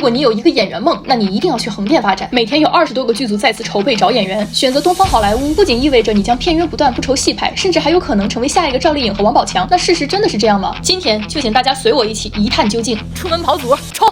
果你有一个演员梦，那你一定要去横店发展。每天有20多个剧组在此筹备找演员，选择东方好莱坞，不仅意味着你将片约不断，不愁戏拍，甚至还有可能成为下一个赵丽颖和王宝强。那事实真的是这样吗？今天就请大家随我一起一探究竟。出门跑组，冲！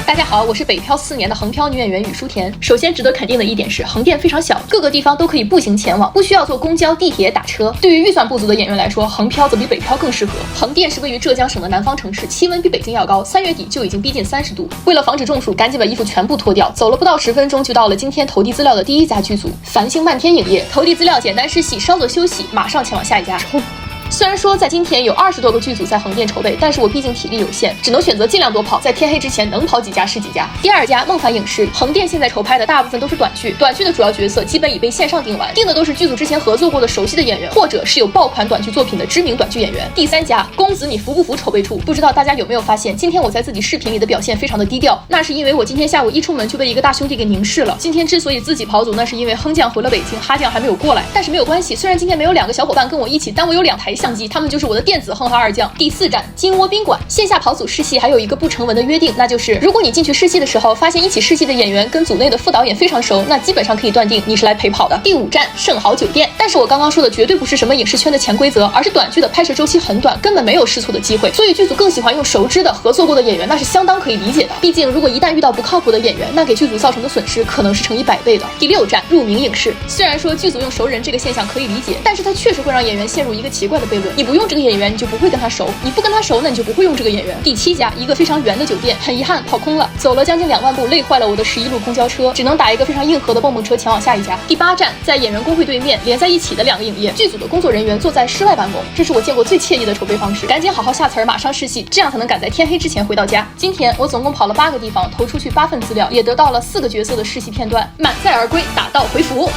大家好，我是北漂4年的横漂女演员宇舒田。首先值得肯定的一点是，横店非常小，各个地方都可以步行前往，不需要坐公交、地铁、打车。对于预算不足的演员来说，横漂则比北漂更适合。横店是位于浙江省的南方城市，气温比北京要高，3月底就已经逼近30度。为了防止中暑，赶紧把衣服全部脱掉。走了不到10分钟，就到了今天投递资料的第一家剧组——繁星漫天影业。投递资料，简单施洗，稍作休息，马上前往下一家。冲！虽然说在今天有20多个剧组在横店筹备，但是我毕竟体力有限，只能选择尽量多跑，在天黑之前能跑几家是几家。第2家梦凡影视，横店现在筹拍的大部分都是短剧，短剧的主要角色基本已被线上定完，定的都是剧组之前合作过的熟悉的演员，或者是有爆款短剧作品的知名短剧演员。第3家公子你服不服筹备处，不知道大家有没有发现，今天我在自己视频里的表现非常的低调，那是因为我今天下午一出门就被一个大兄弟给凝视了。今天之所以自己跑组，那是因为哼酱回了北京，哈酱还没有过来，但是没有关系，虽然今天没有2个小伙伴跟我一起，但我有2台相机，他们就是我的电子哼哈二将。第4站金窝宾馆，线下跑组试戏还有一个不成文的约定，那就是如果你进去试戏的时候发现一起试戏的演员跟组内的副导演非常熟，那基本上可以断定你是来陪跑的。第5站盛豪酒店，但是我刚刚说的绝对不是什么影视圈的潜规则，而是短剧的拍摄周期很短，根本没有试错的机会，所以剧组更喜欢用熟知的合作过的演员，那是相当可以理解的。毕竟如果一旦遇到不靠谱的演员，那给剧组造成的损失可能是乘以100倍的。第6站入名影视，虽然说剧组用熟人这个现象可以理解，但是它确实会让演员陷入一个奇怪的悖论，你不用这个演员你就不会跟他熟，你不跟他熟那你就不会用这个演员。第7家一个非常圆的酒店，很遗憾跑空了，走了将近2万步，累坏了我的11路公交车，只能打一个非常硬核的蹦蹦车前往下一家。第8站在演员工会对面连在一起的2个影业，剧组的工作人员坐在室外办公，这是我见过最惬意的筹备方式，赶紧好好下词儿，马上试戏，这样才能赶在天黑之前回到家。今天我总共跑了8个地方，投出去8份资料，也得到了4个角色的试戏片段，满载而归，打道回府。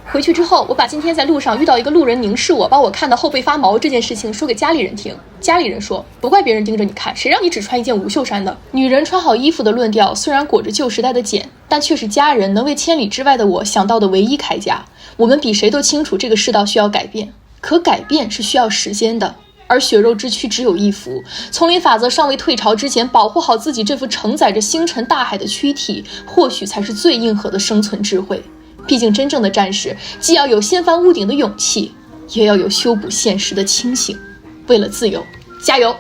回去之后，我把今天在路上遇到一个路人凝视我，把我看得后背发毛这件事情说给家里人听。家里人说，不怪别人盯着你看，谁让你只穿一件无袖衫的。女人穿好衣服的论调虽然裹着旧时代的茧，但却是家人能为千里之外的我想到的唯一铠甲。我们比谁都清楚这个世道需要改变，可改变是需要时间的，而血肉之躯只有一副。丛林法则尚未退潮之前，保护好自己这副承载着星辰大海的躯体，或许才是最硬核的生存智慧。毕竟真正的战士既要有掀翻屋顶的勇气，也要有修补现实的清醒。为了自由，加油！